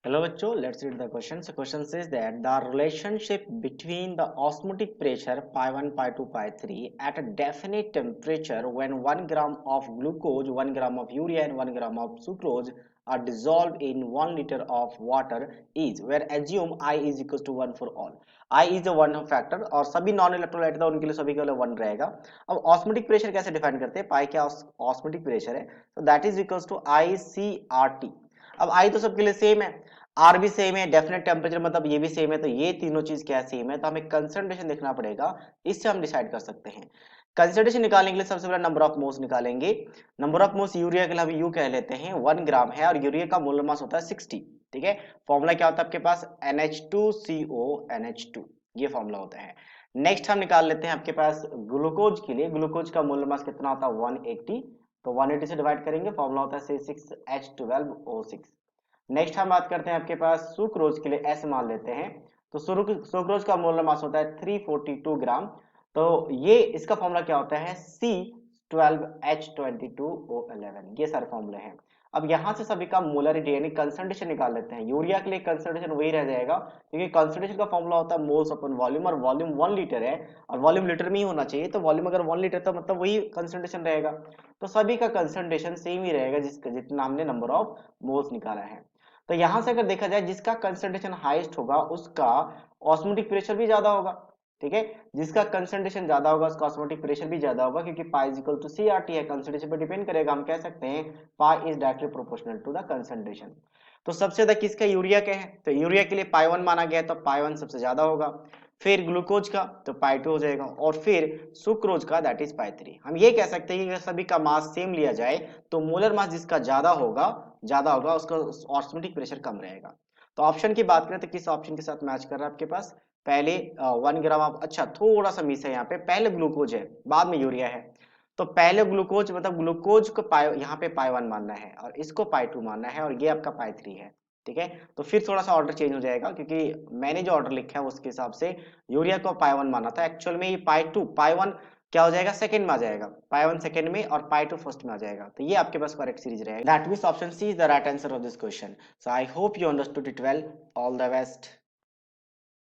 Hello बच्चों, let's read the question. So question says that the relationship between the osmotic pressure pi 1, pi 2, pi 3 at a definite temperature when 1 gram of glucose, 1 gram of urea and 1 gram of sucrose are dissolved in 1 liter of water is, where assume I is equals to 1 for all. I is the one factor और सभी non electrolyte था उनके लिए सभी के लिए 1 रहेगा. अब ऑस्मोटिक प्रेशर कैसे डिफाइन करते हैं? पाई क्या ऑस्मोटिक प्रेशर है, तो that is equals to I C R T. अब आई तो सबके लिए सेम है, आर भी सेम है, डेफिनेट टेम्परेचर मतलब ये भी सेम है, तो ये तीनों चीज क्या सेम है, तो हमें कंसंट्रेशन देखना पड़ेगा, इससे हम डिसाइड कर सकते हैं. कंसंट्रेशन निकालने के लिए सबसे पहले नंबर ऑफ मोल्स निकालेंगे. नंबर ऑफ मोल्स यूरिया के लिए हम यू कह लेते हैं 1 ग्राम है और यूरिया का मोलर मास होता है 60. ठीक है, फॉर्मूला क्या होता है आपके पास NH2CO NH2, ये फॉर्मूला होता है. नेक्स्ट हम निकाल लेते हैं आपके पास ग्लूकोज के लिए. ग्लूकोज का मोलर मास कितना होता है 180, तो 180 से डिवाइड करेंगे, फॉर्मूला होता है C6H12O6. नेक्स्ट हम बात करते हैं आपके पास सुक्रोज के लिए, एस मान लेते हैं, तो सुक्रोज का मोलर मास होता है 342 ग्राम. तो ये इसका फॉर्मूला क्या होता है C12H22O11. ये सारे फॉर्मूले हैं. अब यहां से सभी का मोलरिटी यानी कंसंट्रेशन निकाल लेते हैं. यूरिया के लिए कंसंट्रेशन वही रह जाएगा क्योंकि कंसंट्रेशन का फॉर्मूला होता है मोल्स अपन वॉल्यूम, और वॉल्यूम 1 लीटर है और वॉल्यूम लीटर में ही होना चाहिए, तो वॉल्यूम अगर 1 लीटर तो मतलब वही कंसंट्रेशन रहेगा. तो सभी का कंसंट्रेशन सेम ही रहेगा जितना हमने नंबर ऑफ मोल्स निकाला है. तो यहां से अगर देखा जाए जिसका कंसंट्रेशन हाईएस्ट होगा उसका ऑस्मोटिक प्रेशर भी ज्यादा होगा. ठीक है, जिसका कंसंट्रेशन ज्यादा होगा उसका ऑस्मोटिक प्रेशर भी ज्यादा होगा, क्योंकि pi is equal to CRT है, कंसंट्रेशन पर डिपेंड करेगा. हम कह सकते हैं pi is directly proportional to the concentration. तो सबसे ज्यादा किसका, यूरिया के है, तो यूरिया के लिए पाई 1 माना गया है, तो पाई 1 सबसे ज्यादा होगा. फिर ग्लूकोज का तो पाई 2 हो जाएगा, और फिर सुक्रोज का दैट इज पाई 3. हम ये कह सकते हैं कि अगर सभी का मास सेम लिया जाए तो मोलर मास जिसका ज्यादा होगा उसका ऑस्मोटिक प्रेशर कम रहेगा. तो ऑप्शन की बात करें तो किस ऑप्शन के साथ मैच कर रहा है आपके पास, पहले 1 ग्राम आप, अच्छा थोड़ा सा मिस है यहाँ पे, पहले ग्लूकोज है बाद में यूरिया है. तो पहले ग्लूकोज मतलब ग्लूकोज को पाई, यहाँ पे पाई 1 मानना है और इसको पाई 2 मानना है, और ये आपका पाई 3 है. ठीक है, तो फिर थोड़ा सा ऑर्डर चेंज हो जाएगा क्योंकि मैंने जो ऑर्डर लिखा है उसके हिसाब से यूरिया को पाई 1 माना था, एक्चुअल में ये पाई 2, पाई 1 क्या हो जाएगा, सेकंड में आ जाएगा, पाई 1 सेकंड में और पाई 2 फर्स्ट में आ जाएगा. तो ये आपके पास करेक्ट सीरीज रहेगा. That means option C is the right answer of this question. So I hope you understood it well. All the best.